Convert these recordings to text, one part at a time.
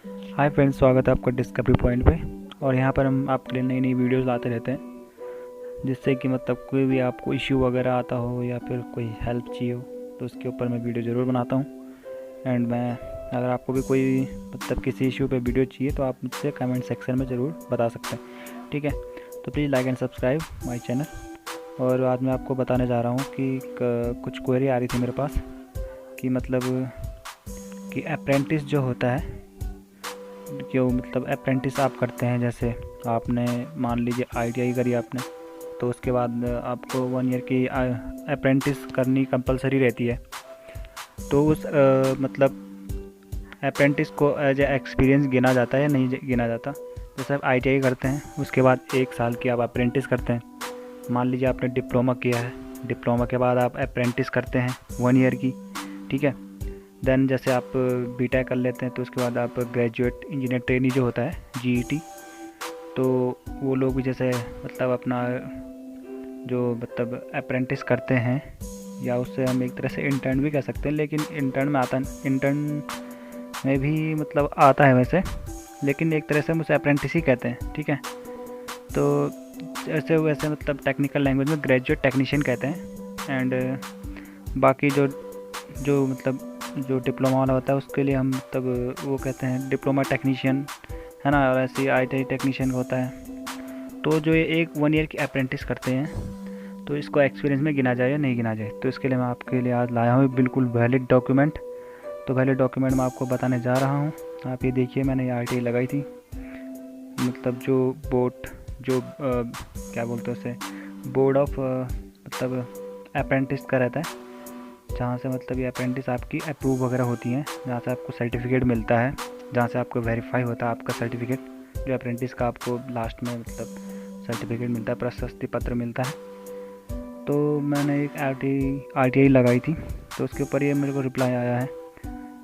Hi friends, स्वागत है आपका डिस्कवरी पॉइंट पे। और यहाँ पर हम आपके लिए नई नई वीडियोस लाते रहते हैं, जिससे कि मतलब कोई भी आपको इश्यू वगैरह आता हो या फिर कोई हेल्प चाहिए हो तो उसके ऊपर मैं वीडियो ज़रूर बनाता हूँ। एंड मैं अगर आपको भी कोई मतलब किसी इशू पे वीडियो चाहिए तो आप मुझसे कमेंट सेक्शन में ज़रूर बता सकते हैं, ठीक है। तो please like and subscribe my channel. और आज मैं आपको बताने जा रहा हूँ कि कुछ क्वेरी आ रही थी मेरे पास कि मतलब कि अप्रेंटिस जो होता है, जो मतलब अप्रेंटिस आप करते हैं, जैसे आपने मान लीजिए ITI करी आपने, तो उसके बाद आपको 1 ईयर की अप्रेंटिस करनी कंपलसरी रहती है। तो उस मतलब अप्रेंटिस को एज ए एक्सपीरियंस गिना जाता है या नहीं गिना जाता। जैसे आप ITI करते हैं, उसके बाद 1 साल की आप अप्रेंटिस करते हैं। मान लीजिए आपने डिप्लोमा किया है, डिप्लोमा के बाद आप अप्रेंटिस करते हैं 1 ईयर की, ठीक है। देन जैसे आप बीटेक कर लेते हैं तो उसके बाद आप ग्रेजुएट इंजीनियर ट्रेनी जो होता है GET, तो वो लोग भी जैसे मतलब अपना जो मतलब अप्रेंटिस करते हैं, या उससे हम एक तरह से इंटर्न भी कह सकते हैं, लेकिन इंटर्न में भी मतलब आता है वैसे, लेकिन एक तरह से हम उसे अप्रेंटिस ही कहते हैं, ठीक है। तो ऐसे वैसे मतलब टेक्निकल लैंग्वेज में ग्रेजुएट टेक्नीशियन कहते हैं। एंड बाकी जो जो मतलब जो डिप्लोमा वाला होता है उसके लिए हम मतलब वो कहते हैं डिप्लोमा टेक्नीशियन, है ना। और ऐसे ITI टेक्नीशियन होता है। तो जो ये एक 1 ईयर की अप्रेंटिस करते हैं, तो इसको एक्सपीरियंस में गिना जाए या नहीं गिना जाए, तो इसके लिए मैं आपके लिए आज लाया हूँ बिल्कुल वैलिड डॉक्यूमेंट। तो वैलिड डॉक्यूमेंट मैं आपको बताने जा रहा हूँ। आप ये देखिए, मैंने ये RTI लगाई थी, मतलब जो बोर्ड जो क्या बोलते हैं उसे, बोर्ड ऑफ मतलब अप्रेंटिस का रहता है, जहाँ से मतलब ये अप्रेंटिस आपकी अप्रूव वगैरह होती हैं, जहाँ से आपको सर्टिफिकेट मिलता है, जहाँ से आपको वेरीफाई होता है आपका सर्टिफिकेट, जो अप्रेंटिस का आपको लास्ट में मतलब सर्टिफिकेट मिलता है, प्रशस्ति पत्र मिलता है। तो मैंने एक RTI लगाई थी, तो उसके ऊपर ये मेरे को रिप्लाई आया है,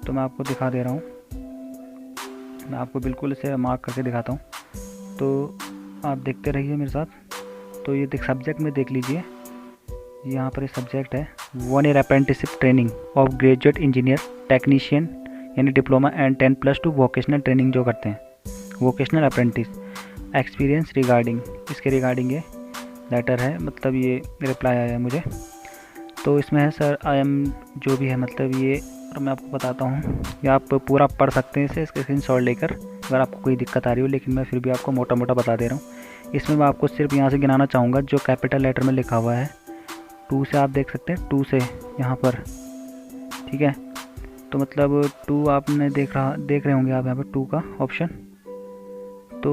तो मैं आपको दिखा दे रहा हूँ। मैं आपको बिल्कुल इसे मार्क करके दिखाता हूँ, तो आप देखते रहिए मेरे साथ। तो ये सब्जेक्ट में देख लीजिए, यहाँ पर ये सब्जेक्ट है 1 year apprenticeship training of graduate engineer technician, यानी डिप्लोमा एंड 10+2 वोकेशनल ट्रेनिंग जो करते हैं, वोकेशनल अप्रेंटिस एक्सपीरियंस रिगार्डिंग, इसके रिगार्डिंग ये लेटर है, मतलब ये रिप्लाई आया है मुझे। तो इसमें है सर आई एम जो भी है मतलब ये, और मैं आपको बताता हूँ, ये आप पूरा पढ़ सकते हैं इसे, इसके स्क्रीनशॉट लेकर, अगर आपको कोई दिक्कत आ रही हो, लेकिन मैं फिर भी आपको मोटा मोटा बता दे रहा हूँ। इसमें मैं आपको सिर्फ यहाँ से गिनाना चाहूँगा जो कैपिटल लेटर में लिखा हुआ है। 2 से आप देख सकते हैं, 2 से यहाँ पर, ठीक है। तो मतलब 2 आपने देख रहे होंगे आप यहाँ पर 2 का ऑप्शन। तो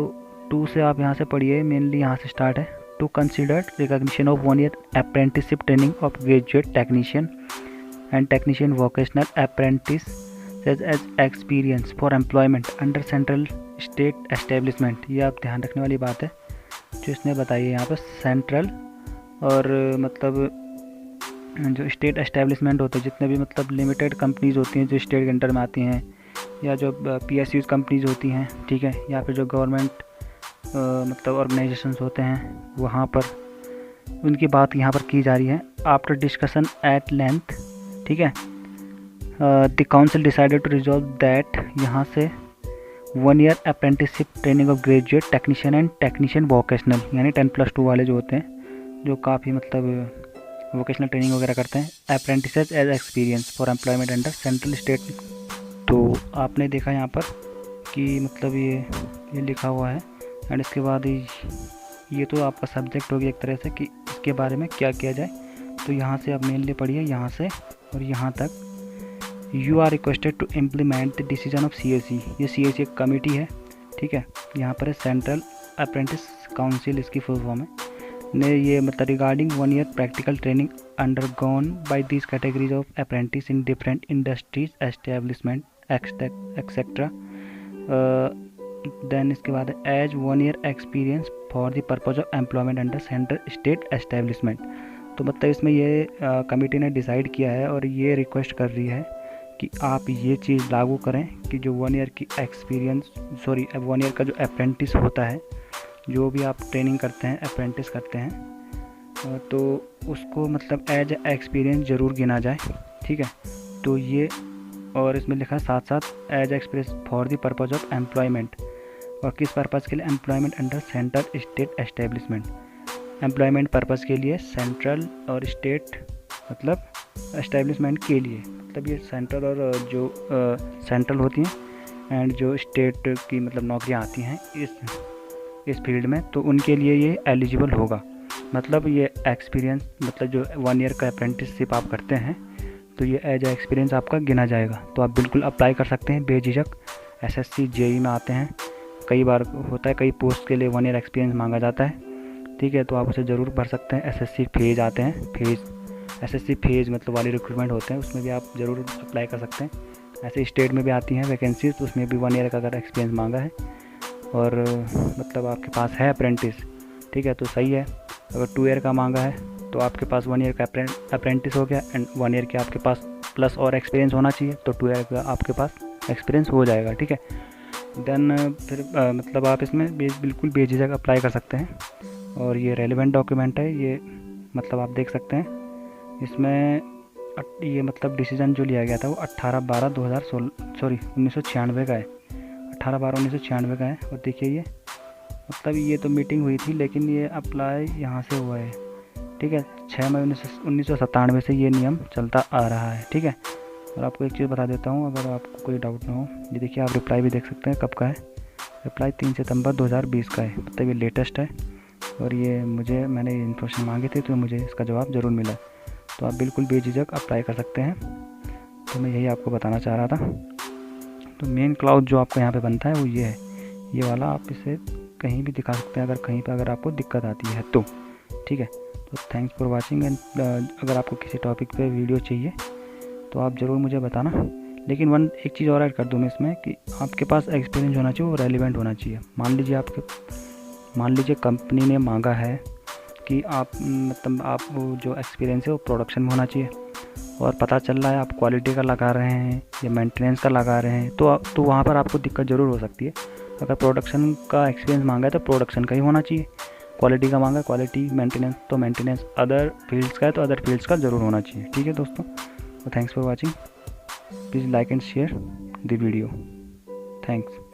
2 से आप यहाँ से पढ़िए, मेनली यहाँ से स्टार्ट है। To considered recognition of 1 year apprenticeship training of graduate technician and technician vocational apprentice as experience for employment under central state establishment. ये आप ध्यान रखने वाली बात है जो इसने बताई है यहाँ पर, सेंट्रल और मतलब जो स्टेट एस्टेब्लिशमेंट होते हैं, जितने भी मतलब लिमिटेड कंपनीज़ होती हैं जो स्टेट के अंडर में आती हैं, या जो PSUs कंपनीज़ होती हैं, ठीक है, या फिर जो गवर्नमेंट मतलब ऑर्गेनाइजेशंस होते हैं, वहाँ पर उनकी बात यहाँ पर की जा रही है। आफ्टर डिस्कशन एट लेंथ, ठीक है, the council decided to resolve that, यहाँ से 1 year apprenticeship training of graduate technician and technician vocational, यानी 10+2 वाले जो होते हैं, जो काफ़ी मतलब वोकेशनल ट्रेनिंग वगैरह करते हैं, apprentices as experience for employment under central state. तो आपने देखा यहाँ पर कि मतलब ये लिखा हुआ है। एंड इसके बाद ये तो आपका सब्जेक्ट हो गया एक तरह से कि इसके बारे में क्या किया जाए। तो यहाँ से आप मेनली पढ़िए, यहाँ से और यहाँ तक। You are requested to implement the decision of CAC, ये CAC एक कमेटी है, ठीक है। यहाँ पर है सेंट्रल अप्रेंटिस काउंसिल, इसकी फुल फॉर्म है, ने ये मतलब regarding 1 year practical training undergone by this categories of apprentice in different industries establishment etcetera. Then इसके बाद as 1 year experience for the purpose of employment under central state establishment. तो मतलब इसमें ये कमेटी ने डिसाइड किया है और ये रिक्वेस्ट कर रही है कि आप ये चीज़ लागू करें कि जो 1 ईयर की 1 ईयर का जो अप्रेंटिस होता है, जो भी आप ट्रेनिंग करते हैं, अप्रेंटिस करते हैं, तो उसको मतलब एज एक्सपीरियंस ज़रूर गिना जाए, ठीक है। तो ये और इसमें लिखा है साथ साथ as express for the purpose of employment, और किस पर्पज़ के लिए, employment under central state establishment, employment purpose के लिए सेंट्रल और स्टेट मतलब एस्टेब्लिशमेंट के लिए, मतलब ये सेंट्रल और जो सेंट्रल होती हैं एंड जो स्टेट की मतलब नौकरियां आती हैं इस फील्ड में, तो उनके लिए ये एलिजिबल होगा। मतलब ये एक्सपीरियंस मतलब जो 1 ईयर का अप्रेंटिसशिप आप करते हैं तो ये एज ए एक्सपीरियंस आपका गिना जाएगा। तो आप बिल्कुल अप्लाई कर सकते हैं बेझिझक। एसएससी जेई में आते हैं, कई बार होता है कई पोस्ट के लिए 1 ईयर एक्सपीरियंस मांगा जाता है, ठीक है, तो आप उसे ज़रूर भर सकते हैं। एसएससी फेज आते हैं, एसएससी फेज मतलब वाली रिक्रूटमेंट होते हैं, उसमें भी आप ज़रूर अप्लाई कर सकते हैं। ऐसे स्टेट में भी आती हैं वैकेंसीज, तो उसमें भी 1 ईयर का अगर एक्सपीरियंस मांगा है और मतलब आपके पास है अप्रेंटिस, ठीक है, तो सही है। अगर 2 ईयर का मांगा है तो आपके पास 1 ईयर का अप्रेंटिस हो गया एंड 1 ईयर के आपके पास प्लस और एक्सपीरियंस होना चाहिए, तो 2 ईयर का आपके पास एक्सपीरियंस हो जाएगा, ठीक है। देन फिर मतलब आप इसमें बिल्कुल बेझिझक अप्लाई कर सकते हैं। और ये रेलिवेंट डॉक्यूमेंट है, ये मतलब आप देख सकते हैं इसमें ये मतलब डिसीज़न जो लिया गया था वो 1996 का है, 18/12/1996 का है। और देखिए ये मतलब ये तो मीटिंग हुई थी लेकिन ये अप्लाई यहाँ से हुआ है, ठीक है। 6 मई 1997 से ये नियम चलता आ रहा है, ठीक है। और आपको एक चीज़ बता देता हूँ अगर आपको कोई डाउट ना हो, ये देखिए आप रिप्लाई भी देख सकते हैं कब का है। रिप्लाई 3 सितंबर 2020 का है, मतलब ये लेटेस्ट है। और ये मैंने इन्फॉर्मेशन मांगी थी तो मुझे इसका जवाब ज़रूर मिला। तो आप बिल्कुल बेझिझक अप्लाई कर सकते हैं। तो मैं यही आपको बताना चाह रहा था। तो मेन क्लाउज जो आपको यहाँ पे बनता है वो ये है, ये वाला। आप इसे कहीं भी दिखा सकते हैं अगर कहीं पे अगर आपको दिक्कत आती है तो, ठीक है। तो थैंक्स फॉर वाचिंग एंड अगर आपको किसी टॉपिक पे वीडियो चाहिए तो आप ज़रूर मुझे बताना। लेकिन एक चीज़ और ऐड कर दूँ मैं इसमें कि आपके पास एक्सपीरियंस होना चाहिए, वो रेलिवेंट होना चाहिए। मान लीजिए कंपनी ने मांगा है कि आप मतलब आप वो जो एक्सपीरियंस है वो प्रोडक्शन में होना चाहिए, और पता चल रहा है आप क्वालिटी का लगा रहे हैं या मेंटेनेंस का लगा रहे हैं, तो वहाँ पर आपको दिक्कत ज़रूर हो सकती है। अगर प्रोडक्शन का एक्सपीरियंस मांगा है तो प्रोडक्शन का ही होना चाहिए, क्वालिटी का मांगा क्वालिटी, मेंटेनेंस तो मेंटेनेंस, अदर फील्ड्स का है तो अदर फील्ड्स का ज़रूर होना चाहिए, ठीक है दोस्तों। तो thanks for watching, please like and share the video, thanks.